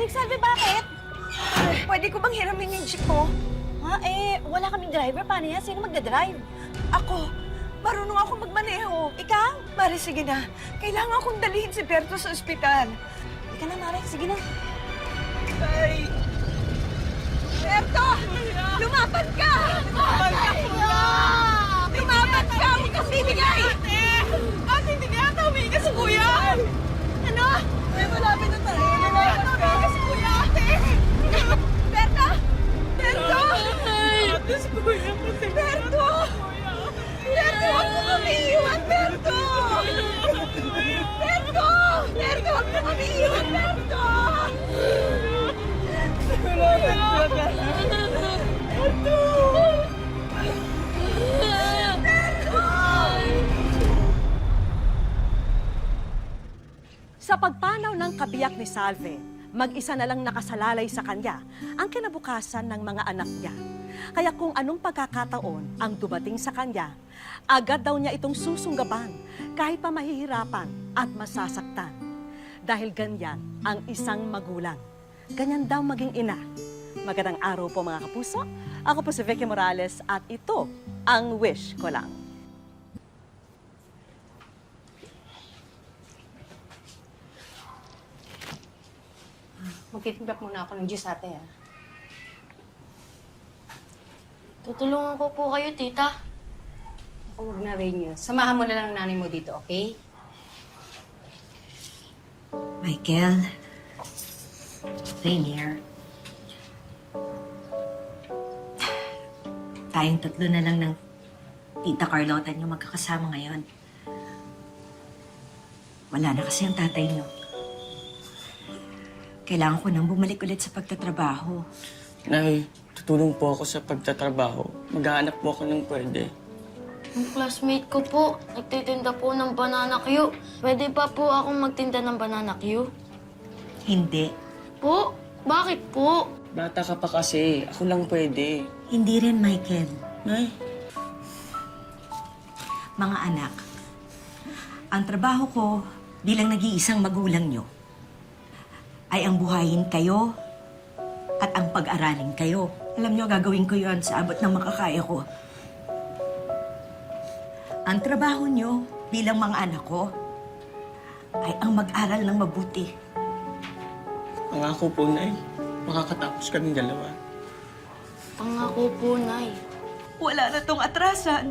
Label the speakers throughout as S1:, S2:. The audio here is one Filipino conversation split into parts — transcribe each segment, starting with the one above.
S1: Aling Salve, bakit?
S2: Pwede ko bang hiramin yung jeep mo?
S1: Ha? Wala kaming driver. Paano yan? Sino magdadrive?
S2: Ako, marunong ako magmaneho.
S1: Ikaw?
S2: Mare, sige na. Kailangan akong dalhin si Berto sa ospital.
S1: Ika na, Mare. Sige na.
S2: Ay! Berto! Lumaban ka! Lumaban ka, kuya! Lumaban ka! Huwag kang bibigay! Ate, hindi niya ata humiga si kuya! Ano? May malapit na tayo. Lumaban ka! Humiga si kuya, ate! Berto! Berto! Ate, si kuya po si Berto! Berto, huwag mo kami iiwan, Berto! Berto! Berto, huwag mo kami iiwan, Berto!
S3: Sa pagpanaw ng kabiyak ni Salve, mag-isa na lang nakasalalay sa kanya ang kinabukasan ng mga anak niya. Kaya kung anong pagkakataon ang dumating sa kanya, agad daw niya itong susunggaban kahit pa mahihirapan at masasaktan. Dahil ganyan ang isang magulang. Ganyan daw maging ina. Magandang araw po mga kapuso. Ako po si Vicky Morales at ito ang Wish Ko Lang.
S4: Magtitimpla muna ako ng juice, ate, ha?
S5: Tutulungan ko po kayo, tita.
S4: Ako, huwag na rin yun. Samahan mo na lang ang nanay mo dito, okay?
S6: Michael, Rainier, tayong tatlo na lang ng Tita Carlota niyo magkakasama ngayon. Wala na kasi ang tatay niyo. Kailangan ko nang bumalik ulit sa pagtatrabaho.
S7: Nay, tutulong po ako sa pagtatrabaho. Maghahanap po ako ng pwede.
S5: Yung classmate ko po, nagtitinda po ng banana Q. Pwede pa po akong magtinda ng banana Q?
S6: Hindi.
S5: Po? Bakit po?
S7: Bata ka pa kasi. Ako lang pwede.
S6: Hindi rin, Michael.
S7: Nay,
S6: Mga anak, ang trabaho ko bilang nag-iisang magulang nyo ay ang buhayin kayo at ang pag-aralin kayo. Alam nyo, gagawin ko yon sa abot ng makakaya ko. Ang trabaho nyo bilang mga anak ko ay ang mag-aral ng mabuti.
S7: pangako po, Nay. Makakatapos kaming dalawa.
S5: Pangako po, Nay.
S2: Wala na tong atrasan.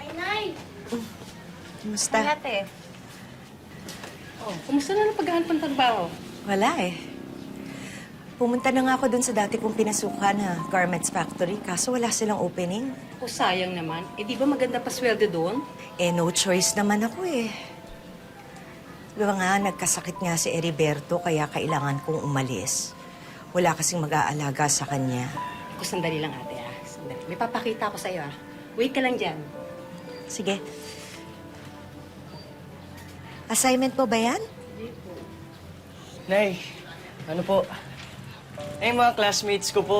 S5: Ay, Nay!
S6: Kumusta?
S4: Ate. Oh, kumusta na ang paghahanap ng trabaho?
S6: Wala eh. Pumunta na nga ako dun sa dati kong pinasukan na garments factory, kaso wala silang opening.
S4: O, sayang naman. Eh, di ba maganda pa sweldo doon?
S6: Eh, no choice naman ako eh. Di ba nga, nagkasakit nga si Heriberto, kaya kailangan kong umalis. Wala kasing mag-aalaga sa kanya.
S4: Ako, sandali lang, ate, ha? Sandali. May papakita ko sa'yo, ha? Wait ka lang dyan.
S6: Sige. Assignment mo ba yan?
S7: Nay, ano po? Eh, mga classmates ko po.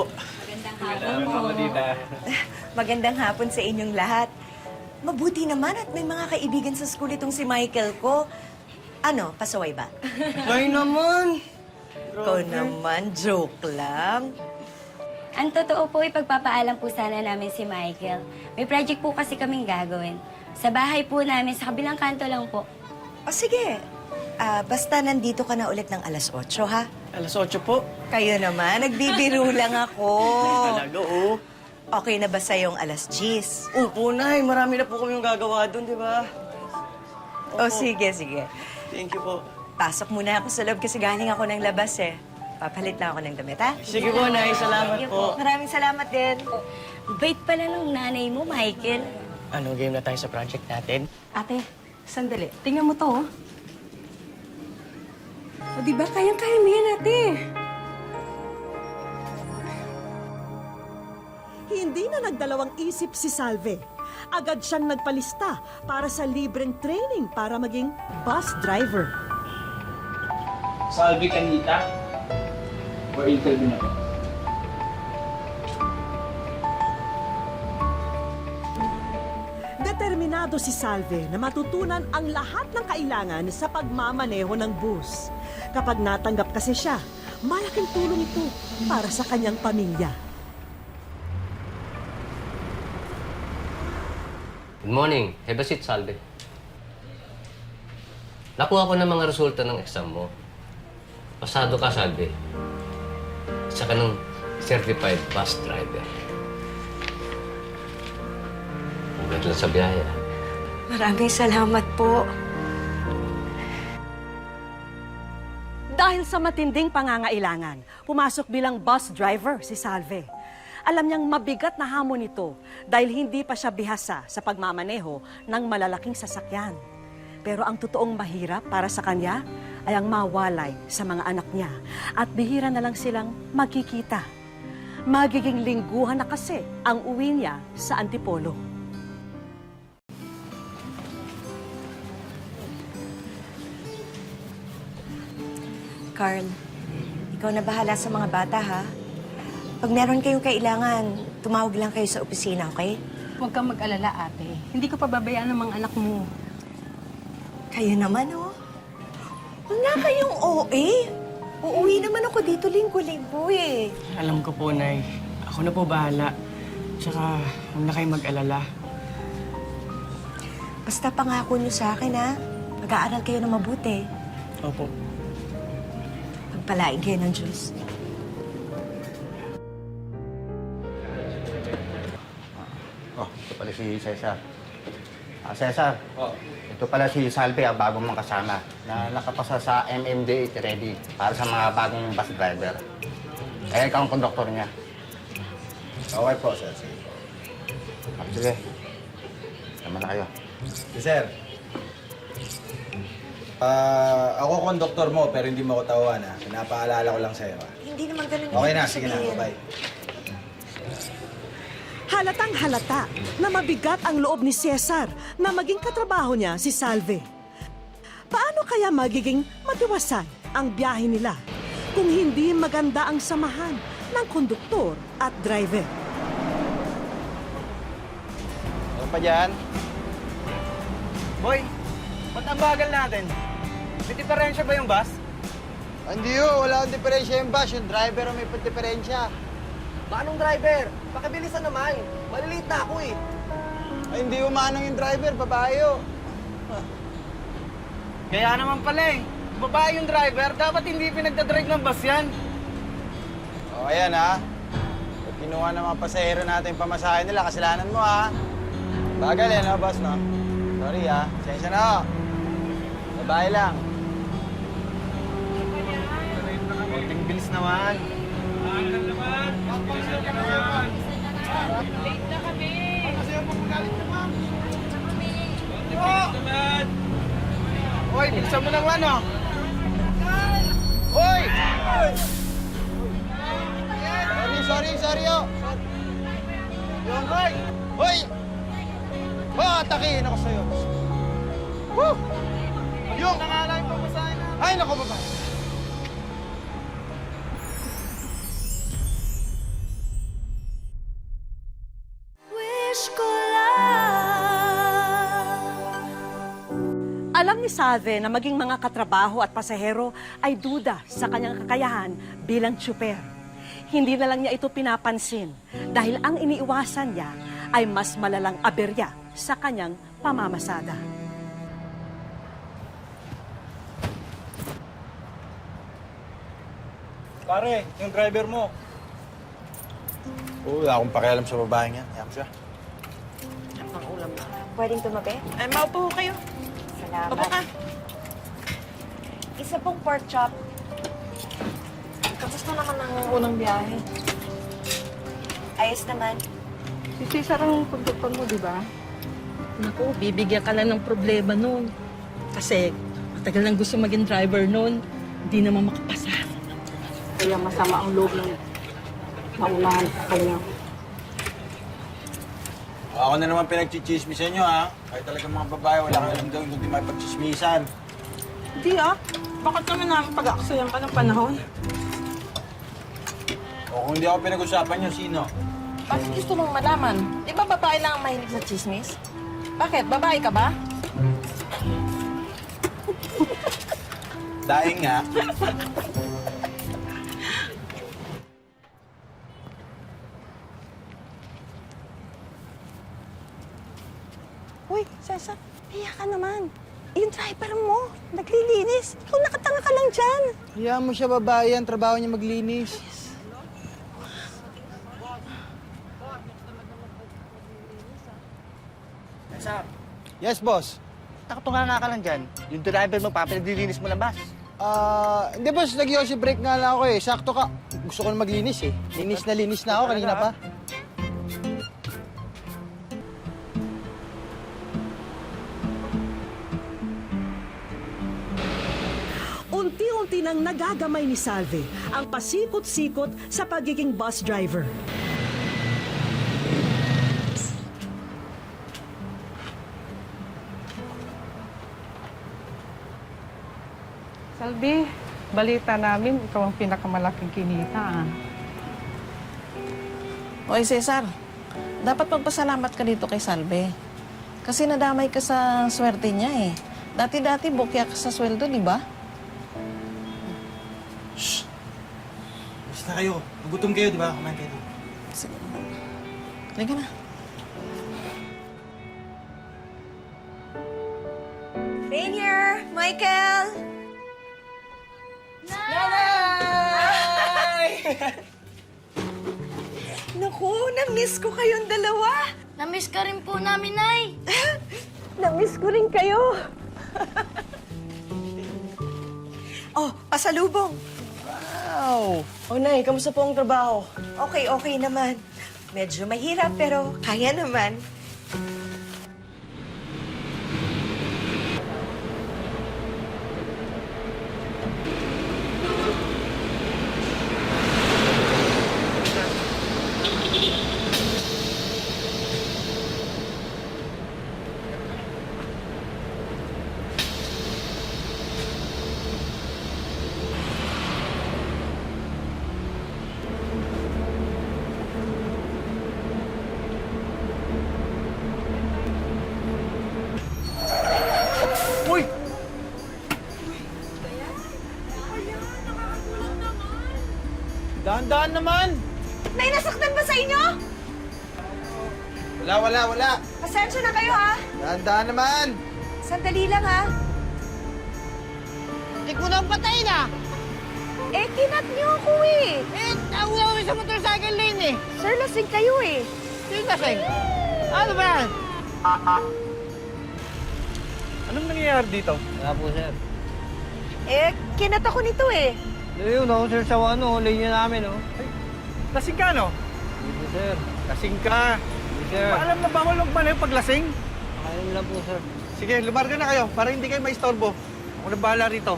S6: Magandang hapon sa inyong lahat. Mabuti naman at may mga kaibigan sa school itong si Michael ko. Ano, pasaway ba?
S7: Nay naman!
S6: Ikaw naman, joke lang.
S8: Ang totoo po, ipagpapaalam po sana namin si Michael. May project po kasi kaming gagawin. Sa bahay po namin, sa kabilang kanto lang po.
S6: O sige, basta nandito ka na ulit ng alas 8, ha?
S7: Alas 8 po.
S6: Kayo naman, nagbibiro lang ako.
S7: Talaga, oh.
S6: Okay na ba sa'yong alas 10?
S7: Opo, Nay. Marami na po kami yung gagawa doon, di ba?
S6: O sige, sige.
S7: Thank you po.
S6: Pasok muna ako sa loob kasi galing ako ng labas eh. Papalit lang ako ng damit, ha?
S7: Sige po, Nay. Salamat po.
S6: Maraming salamat din.
S8: Bait pala nung nanay mo, Michael.
S7: Ano, game na tayo sa project natin?
S4: Ate, sandali. Tingnan mo to, oh. O, di ba? Kayang-kaya mo yan, ate.
S3: Hindi na nagdalawang isip si Salve. Agad siyang nagpalista para sa libreng training para maging bus driver.
S7: Salvi Canita.
S9: or interview na po.
S3: Determinado si Salve na matutunan ang lahat ng kailangan sa pagmamaneho ng bus. Kapag natanggap kasi siya, malaking tulong ito para sa kanyang pamilya.
S10: Good morning. Have a seat, Salve. Nakuha ko ng mga resulta ng exam mo. Pasado ka, Salve. Isa ka ng certified bus driver. Ugat lang sa biyaya.
S6: Maraming salamat po.
S3: Dahil sa matinding pangangailangan, pumasok bilang bus driver si Salve. Alam niyang mabigat na hamon ito dahil hindi pa siya bihasa sa pagmamaneho ng malalaking sasakyan. Pero ang totoong mahirap para sa kanya ay ang mawalay sa mga anak niya at bihira na lang silang magkikita. Magiging lingguhan na kasi ang uwi niya sa Antipolo.
S6: Carl, ikaw na bahala sa mga bata, ha? Pag meron kayong kailangan, tumawag lang kayo sa opisina, okay?
S4: Huwag kang mag-alala, ate. Hindi ko pababayaan ng mga anak mo.
S6: Kayo naman, oh. Wala kayong OA. Uuwi naman ako dito linggo-linggo, eh.
S7: Alam ko po, Nay. Ako na po bahala. Tsaka, huwag na kayong mag-alala.
S6: Basta pangako niyo sa akin, ha? Mag-aaral kayo na mabuti.
S7: Opo.
S6: Pagpalain kayo ng Diyos.
S11: Oh, ito pala si Cesar. Cesar. Ito pala si Salve, ang bagong mong kasama na nakapasa sa MMDA ready para sa mga bagong bus driver. Kaya ikaw ang konduktor niya. Okay po, sir. Sige. Naman na kayo.
S12: Sir, ako konduktor mo pero hindi mo ko tawan, ha? Pinapaalala ko lang sa'yo, ha?
S6: Hindi naman ganun.
S12: Okay na,
S6: ibig
S12: sige na.
S6: sabihin.
S12: Bye.
S3: Halatang halata na mabigat ang loob ni Cesar na maging katrabaho niya si Salve. Paano kaya magiging matiwasan ang biyahe nila kung hindi maganda ang samahan ng konduktor at driver?
S12: Ano pa dyan? Boy, ba't ang bagal natin? May diferensya ba yung bus?
S11: Hindi ho, wala akong diferensya yung bus. Yung driver ang may diferensya.
S12: Manong driver? Pakibilisan naman. Maliliit na ako eh.
S11: Ay, hindi umanong yung driver, babae ho.
S12: Kaya naman pala eh. Babae yung driver, dapat hindi pinagdadrive ng bus yan. O, ayan ha. Pag kinuha ng mga pasahero natin yung pamasahe nila, kasalanan mo ha. Bagal eh, no, boss, no? Sorry ha. Sensya na ho. Babae lang. Konting bilis naman.
S2: Late na kami.
S12: Kasi yung pagkagalit naman. Hoy, bilisan mo naman, oh. Hoy! Sorry, oh. Yung, hoy! Hoy! Atakihin ako sa'yo. Woo! Yung! Nangalay pa masahin na. Ay, naku, babae.
S3: Alam ni Salve na maging mga katrabaho at pasahero ay duda sa kanyang kakayahan bilang tsuper. Hindi na lang niya ito pinapansin dahil ang iniiwasan niya ay mas malalang aberya sa kanyang pamamasada.
S12: Pare, yung driver mo. Wala akong pakialam sa babaeng yan. Yan siya.
S6: Pwedeng tumabi?
S2: Ay, maupo kayo.
S6: Salamat.
S2: Opo ka.
S6: Isa pong pork chop.
S2: Kamusta naman ang unang biyahe?
S6: Ayos naman.
S2: Si Cesar ang konduktor mo, di ba? Naku, bibigyan ka lang ng problema nun. Kasi matagal nang gusto maging driver nun. Hindi naman makapasa. Kaya masama ang loob ng maunahan sa kanya.
S12: Ako na naman pinagchichismisan nyo, ha? Kahit talagang mga babae, wala kang alam daw hindi may pagchismisan.
S2: Hindi ah. Bakit naman namin pag-aksayan ka ng panahon?
S12: O kung hindi ako pinag-usapan niyo, sino?
S2: Bakit gusto mong malaman? Di ba babae lang ang mahilig sa chismis? Bakit? Babae ka ba?
S12: Dahil nga.
S1: Uy, Cesar, hiya ka naman. Yung driver mo, naglilinis. Ikaw nakatanga ka lang dyan.
S12: Hayaan mo siya, babae yan. Trabaho niya maglinis. Yes, boss.
S11: Nakatunga nga ka lang dyan. Yung driver mo pa, pinaglilinis mo lang bas.
S12: Hindi boss, nag-yosi break nga lang ako eh. Sakto ka. Gusto ko na maglinis eh. Linis na ako kanina pa.
S3: Unti-unti nang nagagamay ni Salve ang pasikot-sikot sa pagiging bus driver.
S2: Salvi, balita namin, ikaw ang pinakamalaking kinita. Oy, Cesar, dapat magpasalamat ka dito kay Salve. Kasi nadamay ka sa swerte niya eh. Dati-dati bukya ka sa sweldo, di ba?
S12: Basta kayo. Nagutom kayo, di ba? Kumain kayo.
S2: Sige. Halika na.
S8: Rainier! Michael! Naku, na-miss ko kayong dalawa.
S5: Namiss ka rin po namin, Nay.
S8: Na-miss ko rin kayo. Oh, pasalubong.
S2: Wow! O, Nay, kamusta po ang trabaho?
S8: Okay naman. Medyo mahirap pero kaya naman.
S12: Uy! Dahan-dahan naman!
S8: May nasaktan ba sa inyo?
S12: Wala.
S8: Pasensya na kayo, ha?
S12: Dahan-dahan naman!
S8: Sandali lang, ha?
S2: Hindi ko na patayin ah!
S8: Eh, kinat niyo ako, eh.
S2: Eh, nauna ko sa motorcycle lane eh!
S8: Sir, lasing kayo, eh.
S2: Sino kasing? Ano ba yan?
S12: Anong nangyayari dito?
S10: Wala po, sir.
S8: Eh, kinat ako nito, eh.
S12: Ayun, no, sir, sa linya namin, no? Lasing ka, no?
S10: Hindi po, sir.
S12: Lasing ka.
S10: Hindi, sir.
S12: Alam na bawal magmanaw pag lasing?
S10: Ayun lang po, sir.
S12: Sige, lumarga na kayo para hindi kayo maistorbo. Ako na bahala rito.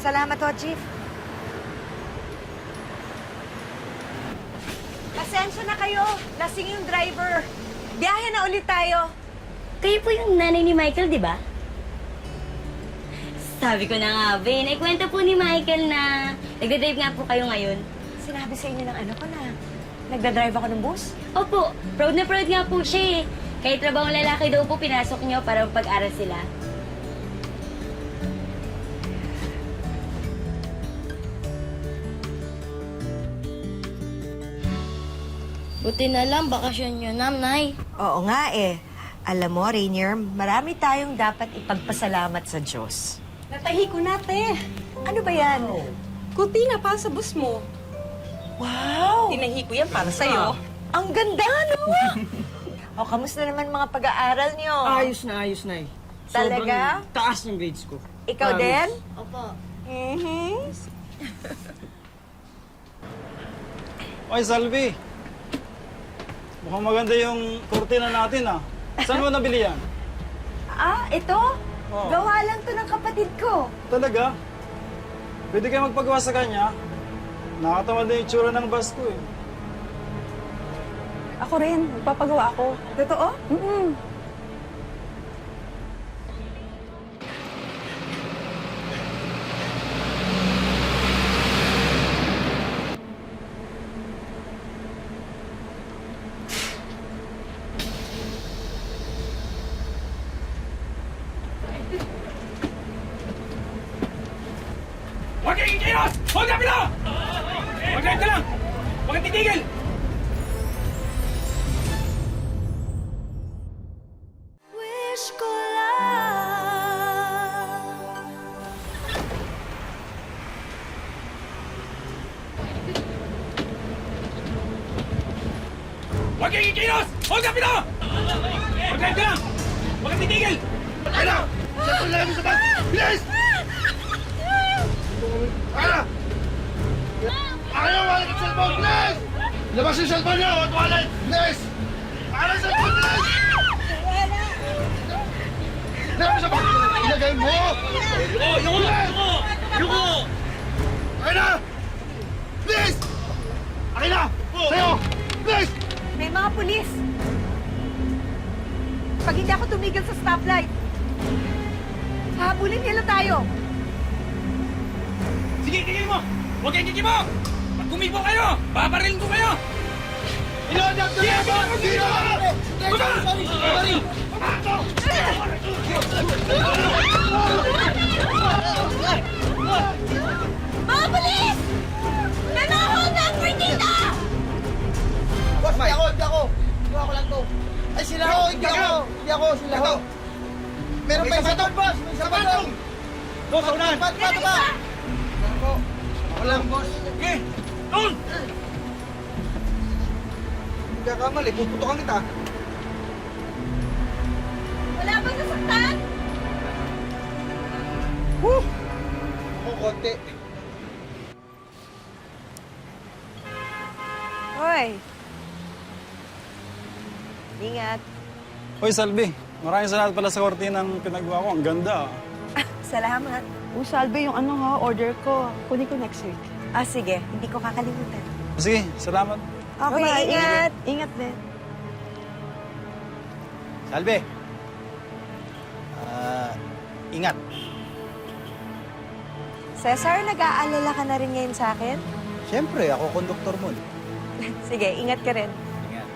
S8: Salamat ho, Chief. Pasensya na kayo. Lasing yung driver. Biyahe na ulit tayo.
S9: Kayo po yung nanay ni Michael, di ba? Sabi ko na nga, Ben. Kwento po ni Michael na nagdadrive nga po kayo ngayon.
S8: Sinabi sa inyo ng anak ko na nagdadrive ako ng bus?
S9: Opo, proud na proud nga po siya eh. Kahit trabahong lalaki daw po pinasok niyo para pag-aral sila.
S5: Buti na lang, bakasyon nyo na, Nay.
S8: Oo nga eh. Alam mo, Rainier, marami tayong dapat ipagpasalamat sa Diyos.
S3: Natahi ko nate.
S8: Ano ba yan?
S3: Kutina para sa bus mo.
S8: Wow!
S3: Tinahi ko yan para sa'yo.
S8: Ang ganda, no? O, kamusta naman mga pag-aaral niyo?
S7: Ayos na eh.
S8: Talaga?
S7: Sobrang taas ng grades ko.
S8: Ikaw din?
S5: Opo.
S12: Oy, Salvi. Mukhang maganda yung kurtina natin, ah. Saan mo nabili yan?
S8: Ah, ito?
S12: Oo.
S8: Gawa lang to ng kapatid ko.
S12: Talaga? Pwede kayo magpagawa sa kanya? Nakatamad na yung itsura ng bus ko, eh.
S1: Ako rin, magpapagawa ako.
S8: Totoo?
S12: kikilos! Hold up ito! Mag-drive ka lang! Huwag kang titigil!
S2: Wish ko lang.
S12: Huwag kang kikilos! Hold up ito! Mag-drive ka lang! Huwag kang titigil! Ano? Cellphone lang mo sa bag! Bilis! Ano? Ayaw! Wala kang cellphone! Bilis! Labas yung cellphone niyo! At wallet! Bilis! Ano yung cellphone? Bilis! Labas sa bag! Ilagay mo! Oh, yung ulo! Yung ulo! Akin na! Bilis! Akin na! Sa'yo! Bilis!
S2: May mga pulis. Pag hindi ako tumigil sa stoplight, habulin nila tayo.
S12: Sige, tigil mo! Huwag kayong kikimo! Pag kumibo kayo, paparilin ko kayo! Iload up the weapon! Dito!
S2: Mga pulis! May mga hold number dito!
S12: Boss, hindi ako! Hindi ako lang to. Ay, sila ako! Hindi ako! Sila ako! Meron pa isa doon, boss! May isa pa doon! Boss, unahan! Pato ba? Ako lang, boss. Okay! Doon! Hindi ka kamali, puputokan kita.
S2: Wala bang nasaktan?
S12: Ako, konti.
S1: Hoy! Ingat.
S13: Hoy, Salvi. Maraming salamat pala sa kortinang pinagawa ko. Ang ganda.
S1: Salamat. Salve yung order ko. Kunin ko next week. Sige. Hindi ko kakalimutan.
S13: Sige, salamat.
S1: Okay,
S13: Bye-bye.
S1: ingat. Ingat din.
S12: Salve! Ingat.
S1: Cesar, nag-aalala ka na rin ngayon sa akin?
S12: Siyempre, ako konduktor mo.
S1: Sige, ingat ka rin.
S12: Ingat.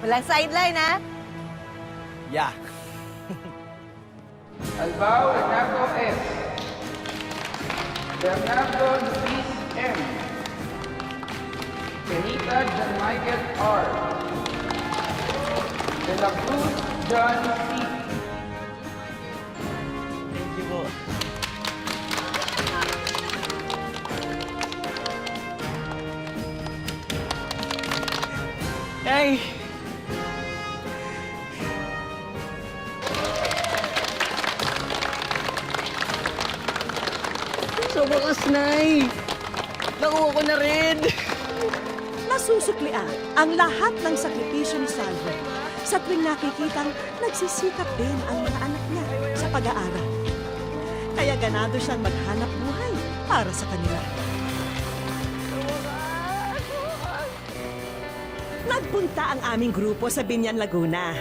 S1: Walang sideline, ha?
S12: Yeah.
S14: Albao Renato S. Bernardo Luis M. Benita John Michael R. De la Cruz John C.
S12: Thank you po. Hey!
S1: Sa wakas, Nay. Nakuha ko na rin.
S3: Nasusuklian ang lahat ng sakripisyo ni Salve sa tuwing nakikitang nagsisikap din ang mga anak niya sa pag-aaral. Kaya ganado siyang maghanap buhay para sa kanila. Nagpunta ang aming grupo sa Binyan, Laguna.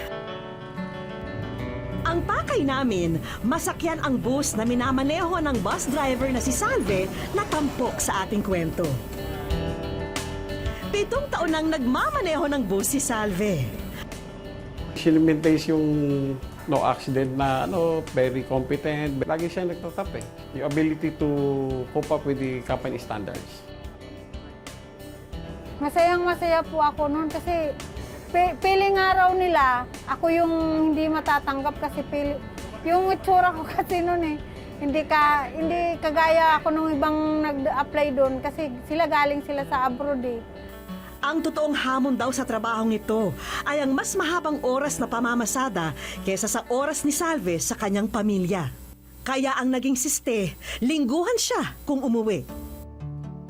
S3: Ang pakay namin, masakyan ang bus na minamaneho ng bus driver na si Salve na tampok sa ating kwento. 7 taon nang nagmamaneho ng bus si Salve.
S13: Sinimintays yung no accident na very competent. Lagi siya nagtatap eh. Yung ability to cope up with the company standards.
S2: Masayang-masaya po ako noon kasi piling araw nila, ako yung hindi matatanggap kasi yung itsura ko kasi noon eh. Hindi kagaya ako nung ibang nag-apply doon kasi galing sila sa abroad eh.
S3: Ang totoong hamon daw sa trabahong ito ay ang mas mahabang oras na pamamasada kesa sa oras ni Salve sa kanyang pamilya. Kaya ang naging siste, lingguhan siya kung umuwi.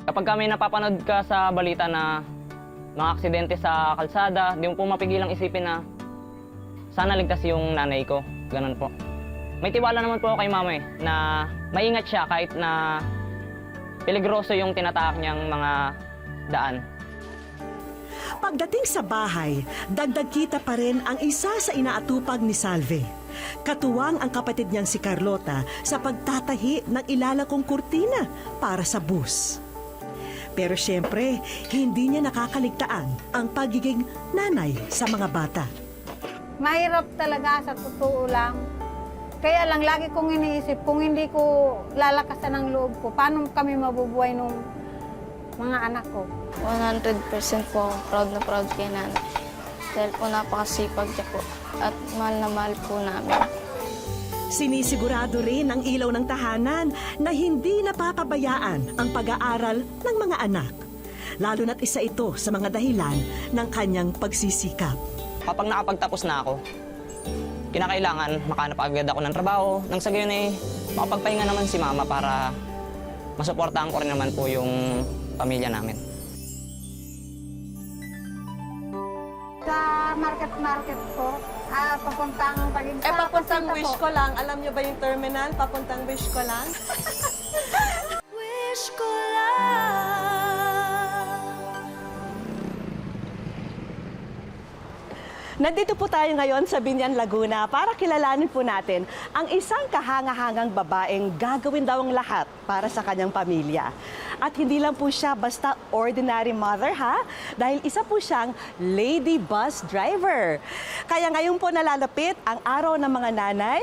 S15: Kapag kami napapanood ka sa balita na mga aksidente sa kalsada, di mo po mapigilang isipin na sana ligtas yung nanay ko. Ganun po. May tiwala naman po ako kay mama na maingat siya kahit na peligroso yung tinatahak niyang mga daan.
S3: Pagdating sa bahay, dagdag kita pa rin ang isa sa inaatupag ni Salve. Katuwang ang kapatid niyang si Carlota sa pagtatahi ng ilalakong kurtina para sa bus. Pero siyempre, hindi niya nakakaligtaan ang pagiging nanay sa mga bata.
S2: Mahirap talaga sa totoo lang. Kaya lang, lagi kong iniisip, kung hindi ko lalakasan ang loob ko, paano kami mabubuhay nung mga anak ko?
S5: 100% po ako proud na proud kay nanay. Dahil po napakasipag niya po at mahal na mahal po namin.
S3: Sinisigurado rin ng ilaw ng tahanan na hindi napapabayaan ang pag-aaral ng mga anak. Lalo na't isa ito sa mga dahilan ng kanyang pagsisikap.
S15: Kapag nakapagtapos na ako, kinakailangan makahanap agad ako ng trabaho. Nang sa gayon makapagpahinga naman si mama para masuportahan ko rin naman po yung pamilya namin.
S2: Sa market po, papuntang Taguig.
S3: Papuntang wish ko lang. Alam niyo ba yung terminal? Papuntang wish ko lang.
S2: Wish ko lang.
S3: Nandito po tayo ngayon sa Binyan, Laguna para kilalanin po natin ang isang kahanga-hangang babaeng gagawin daw ang lahat para sa kanyang pamilya. At hindi lang po siya basta ordinary mother ha, dahil isa po siyang lady bus driver. Kaya ngayon po nalalapit ang araw ng mga nanay,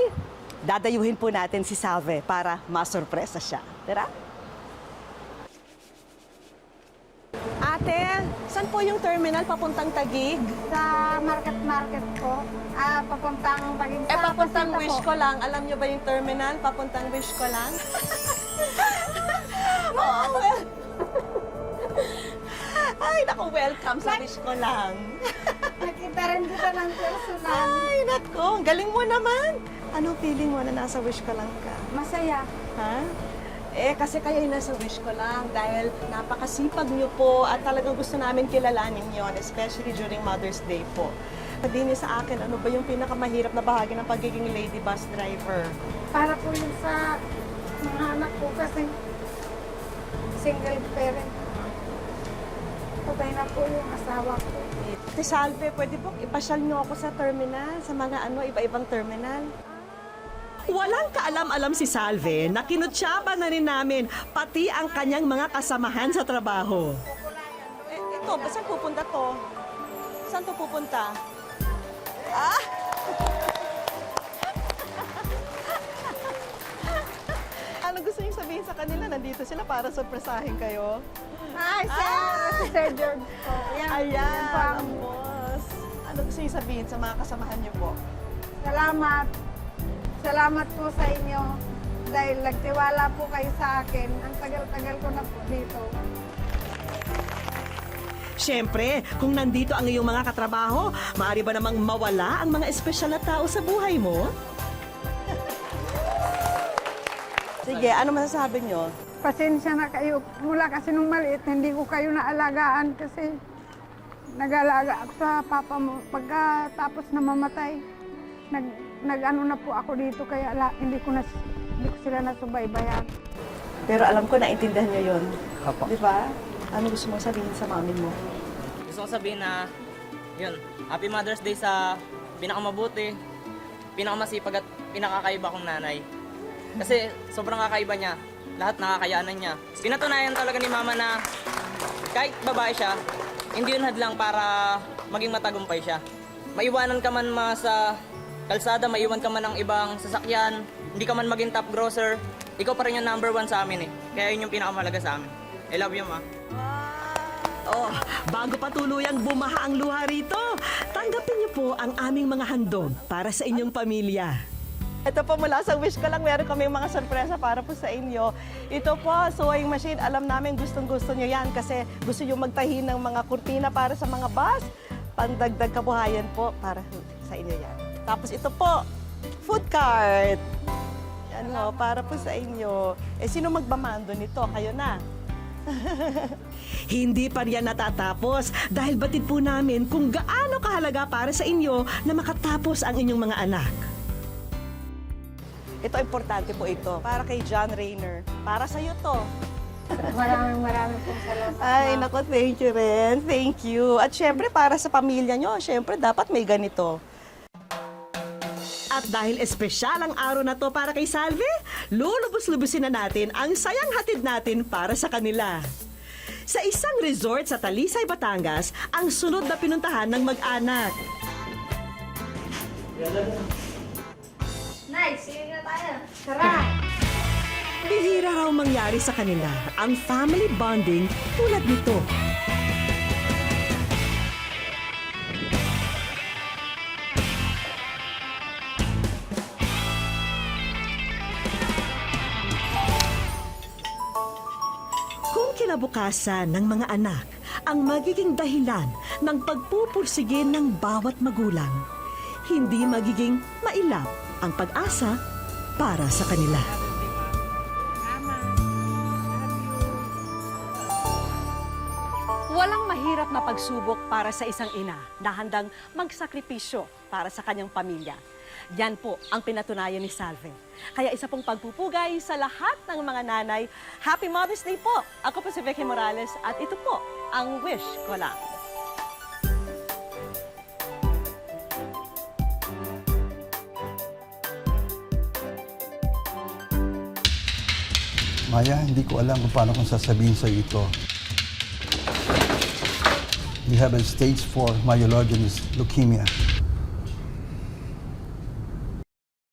S3: dadayuhin po natin si Salve para masurpresa siya. Tara? Ate, saan po yung terminal papuntang Taguig?
S2: Sa market po, papuntang Taguig.
S3: Papuntang wish ko lang. Alam niyo ba yung terminal? Papuntang wish ko lang. Oh, well. Ay, naku, welcome sa wish ko lang.
S2: Nakita rin kita ng personal.
S3: Ay, naku, galing mo naman. Anong feeling mo na nasa wish ko lang ka?
S2: Masaya.
S3: Ha? Kasi kayo yung nasa wish ko lang dahil napakasipag niyo po at talagang gusto namin kilalanin yon, especially during Mother's Day po. Sabihin niyo sa akin, ano ba yung pinakamahirap na bahagi ng pagiging lady bus driver?
S2: Para po yun sa mga anak ko kasi single parent. Patay na po yung asawa ko.
S3: Ate Salve, pwede po ipasyal niyo ako sa terminal, sa mga iba-ibang terminal? Walang kaalam-alam si Salve na kinutsyaba na rin namin pati ang kanyang mga kasamahan sa trabaho. Ito, saan pupunta to? Saan to pupunta? Ah! Ano gusto niyo sabihin sa kanila? Nandito sila para surpresahin kayo?
S2: Hi, sir! Si Sir George po.
S3: Ayan,
S2: po ang
S3: ang boss. Ano gusto niyo sabihin sa mga kasamahan niyo po?
S2: Salamat. Salamat po sa inyo dahil nagtiwala po kayo sa akin. Ang tagal-tagal ko na po dito.
S3: Siyempre, kung nandito ang iyong mga katrabaho, maaari ba namang mawala ang mga espesyal na tao sa buhay mo? Sige, ano masasabi niyo?
S2: Pasensya na kayo. Mula kasi nung maliit, hindi ko kayo naalagaan kasi nag-alaga ako sa papa mo. Pagkatapos na mamatay, nag-ano na po ako dito kaya hindi ko sila nasubaybayan.
S3: Pero alam ko, naintindihan niyo yun.
S15: Opo.
S3: Di ba? Ano gusto mong sabihin sa mami mo?
S15: Gusto ko sabihin na, yun, Happy Mother's Day sa pinakamabuti, pinakamasipag at pinakakaiba kong nanay. Kasi sobrang kakaiba niya, lahat nakakayanan niya. Pinatunayan talaga ni mama na kahit babae siya, hindi yun hadlang para maging matagumpay siya. Maiwanan ka man sa kalsada, maiwan ka man ng ibang sasakyan, hindi ka man maging top grosser, ikaw pa rin yung number 1 sa amin eh. Kaya yun yung pinakamalaga sa amin. I love you, ma.
S3: Oh, bago pa tuluyang bumaha ang luha rito, tanggapin niyo po ang aming mga handog para sa inyong pamilya. Ito po mula sa wish ko lang, meron kami mga sorpresa para po sa inyo. Ito po, sewing machine. Alam namin gustong-gusto niyo yan kasi gusto niyo magtahi ng mga kurtina para sa mga bus. Pandagdag kabuhayan po para sa inyo yan. Tapos ito po, food cart. Yan ho, para po sa inyo. Sino magbamando nito? Kayo na. Hindi pa riyan natatapos dahil batid po namin kung gaano kahalaga para sa inyo na makatapos ang inyong mga anak. Ito, importante po ito. Para kay John Rayner. Para sa iyo to.
S2: Maraming pong salamat.
S3: Ay, naku, thank you rin. Thank you. At syempre, para sa pamilya nyo, syempre, dapat may ganito. At dahil espesyal ang araw na to para kay Salve, lulubos-lubusin na natin ang sayang hatid natin para sa kanila. Sa isang resort sa Talisay, Batangas, ang sunod na pinuntahan ng mag-anak.
S8: Nay,
S2: Nay, swimming na tayo. Tara!
S3: Bihira raw mangyari sa kanila ang family bonding tulad nito. Kung kinabukasan ng mga anak ang magiging dahilan ng pagpupursigin ng bawat magulang, hindi magiging mailap ang pag-asa para sa kanila. Walang mahirap na pagsubok para sa isang ina na handang magsakripisyo para sa kanyang pamilya. Yan po ang pinatunayan ni Salve. Kaya isa pong pagpupugay sa lahat ng mga nanay. Happy Mother's Day po! Ako po si Vicky Morales at ito po ang wish ko lang.
S16: Maya, hindi ko alam kung paano kong sasabihin sa ito. You have a stage 4 myelogenous leukemia.